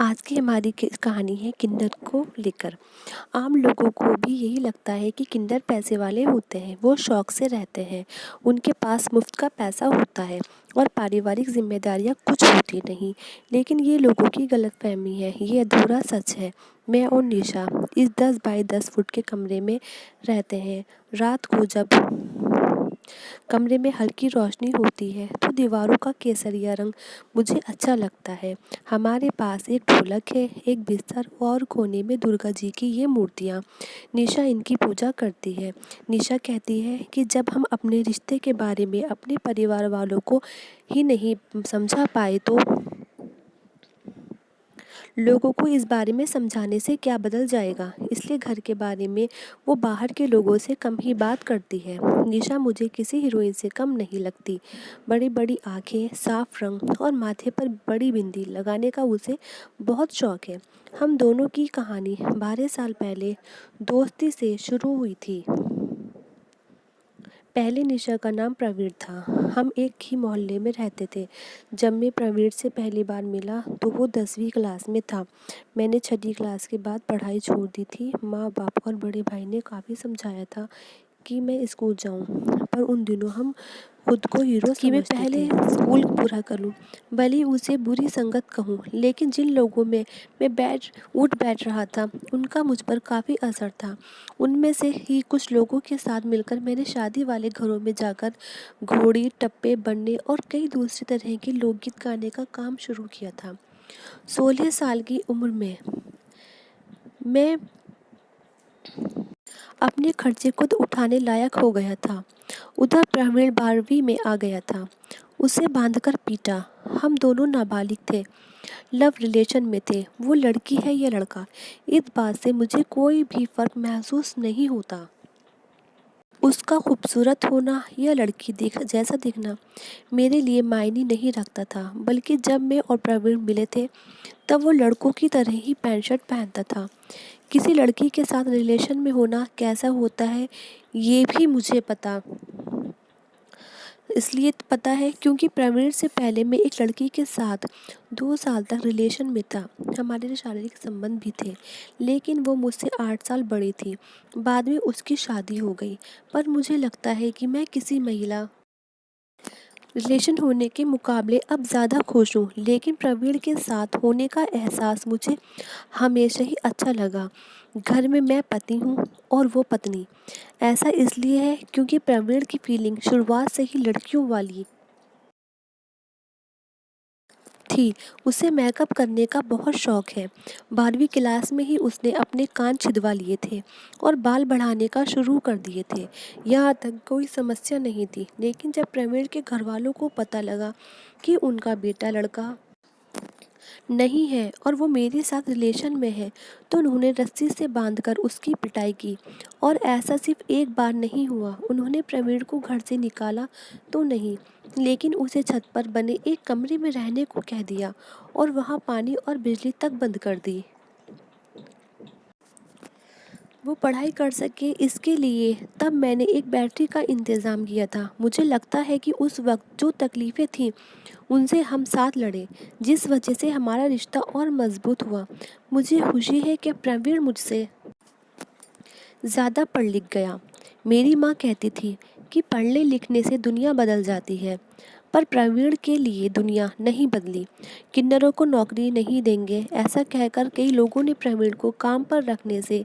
आज की हमारी कहानी है किन्नर को लेकर। आम लोगों को भी यही लगता है कि किन्नर पैसे वाले होते हैं, वो शौक से रहते हैं, उनके पास मुफ्त का पैसा होता है और पारिवारिक जिम्मेदारियां कुछ होती नहीं। लेकिन ये लोगों की गलतफहमी है, ये अधूरा सच है। मैं और निशा इस 10 बाई 10 फुट के कमरे में रहते हैं। रात को जब कमरे में हल्की रोशनी होती है तो दीवारों का केसरिया रंग मुझे अच्छा लगता है। हमारे पास एक ढोलक है, एक बिस्तर और कोने में दुर्गा जी की ये मूर्तियाँ। निशा इनकी पूजा करती है। निशा कहती है कि जब हम अपने रिश्ते के बारे में अपने परिवार वालों को ही नहीं समझा पाए तो लोगों को इस बारे में समझाने से क्या बदल जाएगा। इसलिए घर के बारे में वो बाहर के लोगों से कम ही बात करती है। निशा मुझे किसी हीरोइन से कम नहीं लगती। बड़ी बड़ी आंखें, साफ रंग और माथे पर बड़ी बिंदी लगाने का उसे बहुत शौक है। हम दोनों की कहानी 12 साल पहले दोस्ती से शुरू हुई थी। पहले निशा का नाम प्रवीण था। हम एक ही मोहल्ले में रहते थे। जब मैं प्रवीण से पहली बार मिला तो वो 10वीं क्लास में था। मैंने 6ठी क्लास के बाद पढ़ाई छोड़ दी थी। माँ बाप और बड़े भाई ने काफ़ी समझाया था कि मैं स्कूल जाऊं, पर उन दिनों हम खुद को हीरो कि मैं पहले स्कूल पूरा करूं, भले ही उसे बुरी संगत कहूं। लेकिन जिन लोगों में मैं बैठ रहा था उनका मुझ पर काफ़ी असर था। उनमें से ही कुछ लोगों के साथ मिलकर मैंने शादी वाले घरों में जाकर घोड़ी, टप्पे बनने और कई दूसरी तरह के लोकगीत गाने का काम शुरू किया था। 16 साल की उम्र में मैं अपने खर्चे खुद उठाने लायक हो गया था। उधर प्रवीण 12वीं में आ गया था। उसे बांधकर पीटा। हम दोनों नाबालिग थे, लव रिलेशन में थे। वो लड़की है या लड़का, इस बात से मुझे कोई भी फर्क महसूस नहीं होता। उसका खूबसूरत होना या लड़की जैसा दिखना मेरे लिए मायने नहीं रखता था। बल्कि जब मैं और प्रवीण मिले थे तब वो लड़कों की तरह ही पैंट शर्ट पहनता था। किसी लड़की के साथ रिलेशन में होना कैसा होता है ये भी मुझे इसलिए पता है क्योंकि प्रवीण से पहले मैं एक लड़की के साथ 2 साल तक रिलेशन में था। हमारे शारीरिक संबंध भी थे, लेकिन वो मुझसे 8 साल बड़ी थी। बाद में उसकी शादी हो गई। पर मुझे लगता है कि मैं किसी महिला रिलेशन होने के मुकाबले अब ज़्यादा खुश हूँ। लेकिन प्रवीण के साथ होने का एहसास मुझे हमेशा ही अच्छा लगा। घर में मैं पति हूँ और वो पत्नी। ऐसा इसलिए है क्योंकि प्रवीण की फीलिंग शुरुआत से ही लड़कियों वाली थी। उसे मेकअप करने का बहुत शौक है। 12वीं क्लास में ही उसने अपने कान छिदवा लिए थे और बाल बढ़ाने का शुरू कर दिए थे। यहाँ तक कोई समस्या नहीं थी। लेकिन जब प्रवीण के घर वालों को पता लगा कि उनका बेटा लड़का नहीं है और वो मेरे साथ रिलेशन में है तो उन्होंने रस्सी से बांधकर उसकी पिटाई की। और ऐसा सिर्फ एक बार नहीं हुआ। उन्होंने प्रवीण को घर से निकाला तो नहीं, लेकिन उसे छत पर बने एक कमरे में रहने को कह दिया और वहाँ पानी और बिजली तक बंद कर दी। वो पढ़ाई कर सके इसके लिए तब मैंने एक बैटरी का इंतज़ाम किया था। मुझे लगता है कि उस वक्त जो तकलीफ़ें थीं उनसे हम साथ लड़े, जिस वजह से हमारा रिश्ता और मजबूत हुआ। मुझे खुशी है कि प्रवीण मुझसे ज़्यादा पढ़ लिख गया। मेरी माँ कहती थी कि पढ़ने लिखने से दुनिया बदल जाती है, पर प्रवीण के लिए दुनिया नहीं बदली। किन्नरों को नौकरी नहीं देंगे ऐसा कहकर कई लोगों ने प्रवीण को काम पर रखने से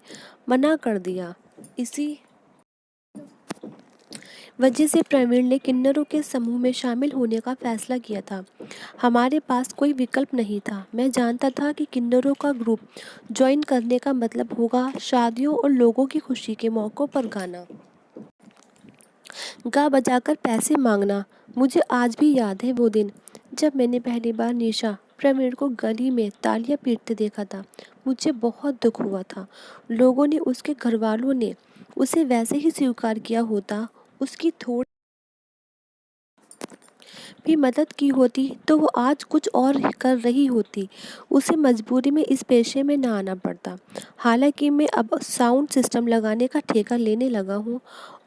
मना कर दिया। इसी वजह से प्रवीण ने किन्नरों के समूह में शामिल होने का फैसला किया था। हमारे पास कोई विकल्प नहीं था। मैं जानता था कि किन्नरों का ग्रुप ज्वाइन करने का मतलब होगा शादियों और लोगों की खुशी के मौक़ों पर गाना गा बजाकर पैसे मांगना। मुझे आज भी याद है वो दिन जब मैंने पहली बार निशा प्रवीण को गली में तालियां पीटते देखा था। मुझे बहुत दुख हुआ था। लोगों ने, उसके घर वालों ने उसे वैसे ही स्वीकार किया होता। उसकी थोड़ी भी मदद की होती तो वो आज कुछ और कर रही होती। उसे मजबूरी में इस पेशे में ना आना पड़ता। हालांकि मैं अब साउंड सिस्टम लगाने का ठेका लेने लगा हूँ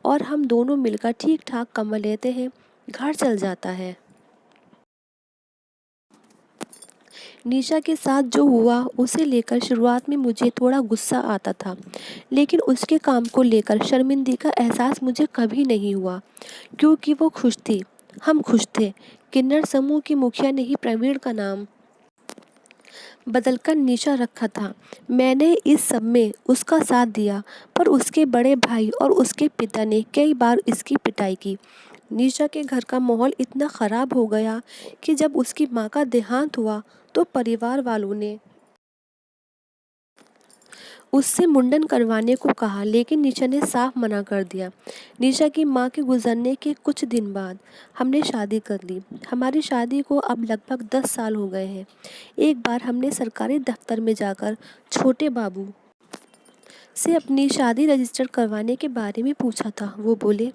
और हम दोनों मिलकर ठीक ठाक कमा लेते हैं, घर चल जाता है। निशा के साथ जो हुआ उसे लेकर शुरुआत में मुझे थोड़ा गुस्सा आता था, लेकिन उसके काम को लेकर शर्मिंदगी का एहसास मुझे कभी नहीं हुआ, क्योंकि वो खुश थी, हम खुश थे। किन्नर समूह की मुखिया ने ही प्रवीण का नाम बदलकर निशा रखा था। मैंने इस सब में उसका साथ दिया, पर उसके बड़े भाई और उसके पिता ने कई बार इसकी पिटाई की। निशा के घर का माहौल इतना ख़राब हो गया कि जब उसकी माँ का देहांत हुआ तो परिवार वालों ने उससे मुंडन करवाने को कहा, लेकिन निशा ने साफ मना कर दिया। निशा की माँ के गुजरने के कुछ दिन बाद हमने शादी कर ली। हमारी शादी को अब लगभग 10 साल हो गए हैं। एक बार हमने सरकारी दफ्तर में जाकर छोटे बाबू से अपनी शादी रजिस्टर करवाने के बारे में पूछा था। वो बोले,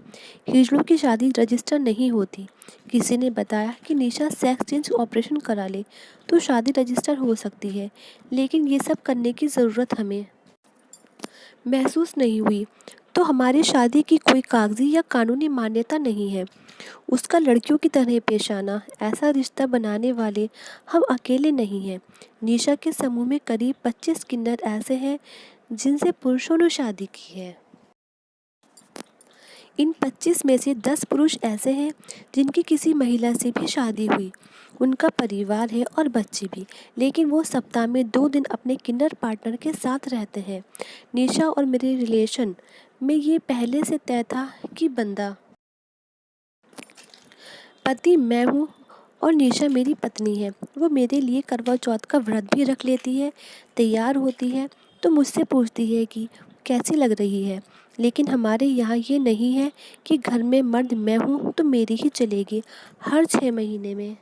हिजड़ों की शादी रजिस्टर नहीं होती। किसी ने बताया कि निशा सेक्स चेंज ऑपरेशन करा ले तो शादी रजिस्टर हो सकती है, लेकिन ये सब करने की ज़रूरत हमें महसूस नहीं हुई, तो हमारी शादी की कोई कागजी या कानूनी मान्यता नहीं है। उसका लड़कियों की तरह पेश आना, ऐसा रिश्ता बनाने वाले हम अकेले नहीं हैं। निशा के समूह में करीब 25 किन्नर ऐसे हैं जिनसे पुरुषों ने शादी की है। इन 25 में से 10 पुरुष ऐसे हैं जिनकी किसी महिला से भी शादी हुई, उनका परिवार है और बच्चे भी, लेकिन वो सप्ताह में 2 दिन अपने किन्नर पार्टनर के साथ रहते हैं। निशा और मेरे रिलेशन में ये पहले से तय था कि बंदा पति मैं हूँ और निशा मेरी पत्नी है। वो मेरे लिए करवा चौथ का व्रत भी रख लेती है, तैयार होती है तो मुझसे पूछती है कि कैसी लग रही है। लेकिन हमारे यहाँ ये नहीं है कि घर में मर्द मैं हूँ तो मेरी ही चलेगी। हर 6 महीने में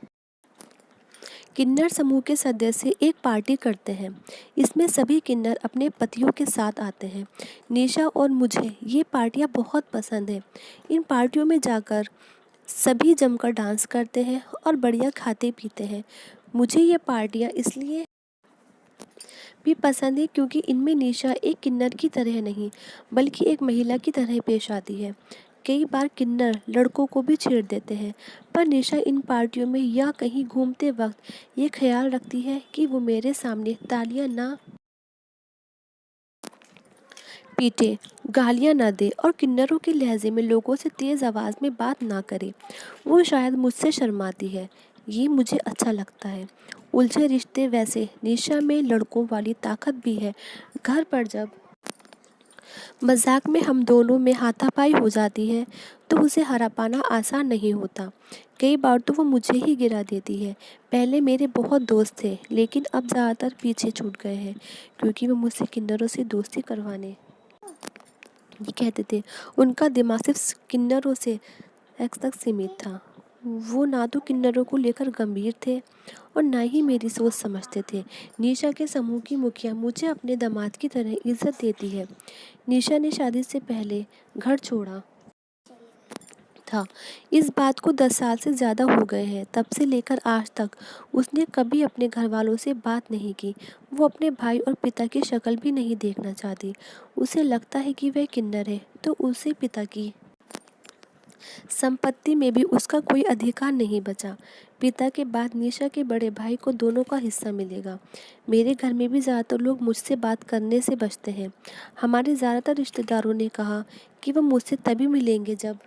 किन्नर समूह के सदस्य एक पार्टी करते हैं। इसमें सभी किन्नर अपने पतियों के साथ आते हैं। निशा और मुझे ये पार्टियाँ बहुत पसंद है। इन पार्टियों में जाकर सभी जमकर डांस करते हैं और बढ़िया खाते पीते हैं। मुझे ये पार्टियाँ इसलिए भी पसंद है क्योंकि इनमें निशा एक किन्नर की तरह नहीं, बल्कि एक महिला की तरह पेश आती है। कई बार किन्नर लड़कों को भी छेड़ देते हैं, पर निशा इन पार्टियों में या कहीं घूमते वक्त ये ख्याल रखती है कि वो मेरे सामने तालियां ना पीटे, गालियाँ ना दे और किन्नरों के लहजे में लोगों से तेज़ आवाज़ में बात ना करे। वो शायद मुझसे शर्माती है, ये मुझे अच्छा लगता है। उलझे रिश्ते वैसे निशा में लड़कों वाली ताकत भी है। घर पर जब मजाक में हम दोनों में हाथापाई हो जाती है तो उसे हरा पाना आसान नहीं होता। कई बार तो वो मुझे ही गिरा देती है। पहले मेरे बहुत दोस्त थे, लेकिन अब ज़्यादातर पीछे छूट गए हैं क्योंकि वो मुझसे किन्नरों से दोस्ती करवाने ये कहते थे। उनका दिमाग सिर्फ किन्नरों से एक्स तक सीमित था। वो ना तो किन्नरों को लेकर गंभीर थे और ना ही मेरी सोच समझते थे। निशा के समूह की मुखिया मुझे अपने दामाद की तरह इज्जत देती है। निशा ने शादी से पहले घर छोड़ा था। इस बात को 10 साल से ज़्यादा हो गए हैं। तब से लेकर आज तक उसने कभी अपने घर वालों से बात नहीं की। वो अपने भाई और पिता की शक्ल भी नहीं देखना चाहती। उसे लगता है कि वह किन्नर है तो उसे पिता की संपत्ति में भी उसका कोई अधिकार नहीं बचा। पिता के बाद निशा के बड़े भाई को दोनों का हिस्सा मिलेगा। मेरे घर में भी ज़्यादातर लोग मुझसे बात करने से बचते हैं। हमारे ज़्यादातर रिश्तेदारों ने कहा कि वो मुझसे तभी मिलेंगे जब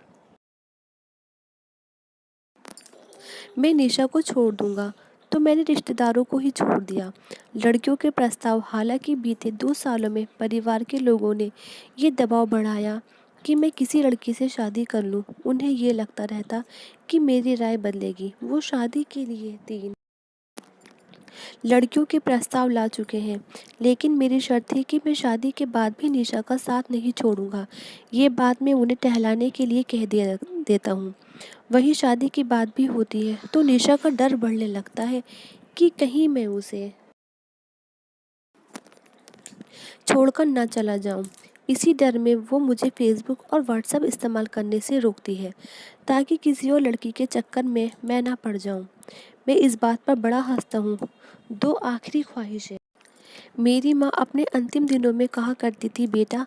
मैं निशा को छोड़ दूंगा, तो मैंने रिश्तेदारों को ही छोड़ दिया। लड़कियों के प्रस्ताव, हालांकि बीते 2 सालों में परिवार के लोगों ने ये दबाव बढ़ाया कि मैं किसी लड़की से शादी कर लूं। उन्हें ये लगता रहता कि मेरी राय बदलेगी। वो शादी के लिए 3 लड़कियों के प्रस्ताव ला चुके हैं, लेकिन मेरी शर्त थी कि मैं शादी के बाद भी निशा का साथ नहीं छोड़ूंगा। ये बात मैं उन्हें टहलाने के लिए कह देता हूँ। वही शादी की बात भी होती है तो निशा का डर बढ़ने लगता है कि कहीं मैं उसे छोड़कर ना चला जाऊं। इसी डर में वो मुझे फेसबुक और व्हाट्सएप इस्तेमाल करने से रोकती है, ताकि किसी और लड़की के चक्कर में मैं ना पड़ जाऊं। मैं इस बात पर बड़ा हंसता हूँ। 2 आखिरी ख्वाहिशें। मेरी माँ अपने अंतिम दिनों में कहा करती थी, बेटा,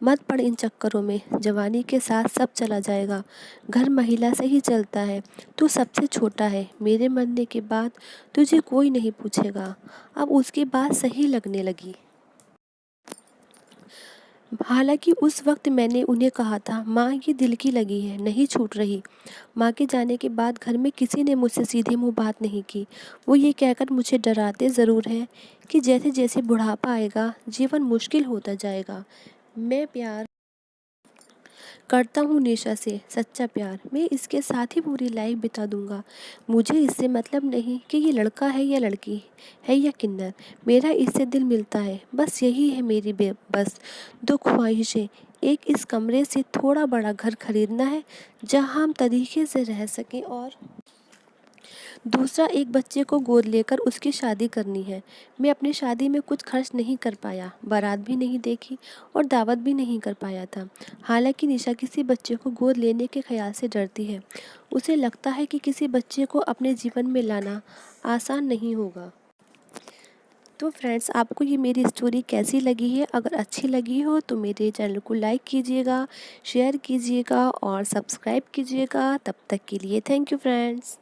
मत पड़ इन चक्करों में, जवानी के साथ सब चला जाएगा। घर महिला से ही चलता है। तू सबसे छोटा है, मेरे मरने के बाद तुझे कोई नहीं पूछेगा। अब उसकी बात सही लगने लगी। हालांकि उस वक्त मैंने उन्हें कहा था, माँ ये दिल की लगी है, नहीं छूट रही। माँ के जाने के बाद घर में किसी ने मुझसे सीधे मुंह बात नहीं की। वो ये कहकर मुझे डराते ज़रूर हैं कि जैसे जैसे बुढ़ापा आएगा जीवन मुश्किल होता जाएगा। मैं प्यार करता हूँ निशा से, सच्चा प्यार। मैं इसके साथ ही पूरी लाइफ बिता दूंगा। मुझे इससे मतलब नहीं कि ये लड़का है या लड़की है या किन्नर। मेरा इससे दिल मिलता है, बस यही है मेरी बस दो ख्वाहिशें। एक, इस कमरे से थोड़ा बड़ा घर खरीदना है जहाँ हम तरीके से रह सकें, और दूसरा, एक बच्चे को गोद लेकर उसकी शादी करनी है। मैं अपनी शादी में कुछ खर्च नहीं कर पाया, बारात भी नहीं देखी और दावत भी नहीं कर पाया था। हालांकि निशा किसी बच्चे को गोद लेने के ख्याल से डरती है। उसे लगता है कि किसी बच्चे को अपने जीवन में लाना आसान नहीं होगा। तो फ्रेंड्स, आपको ये मेरी स्टोरी कैसी लगी है? अगर अच्छी लगी हो तो मेरे चैनल को लाइक कीजिएगा, शेयर कीजिएगा और सब्सक्राइब कीजिएगा। तब तक के लिए थैंक यू फ्रेंड्स।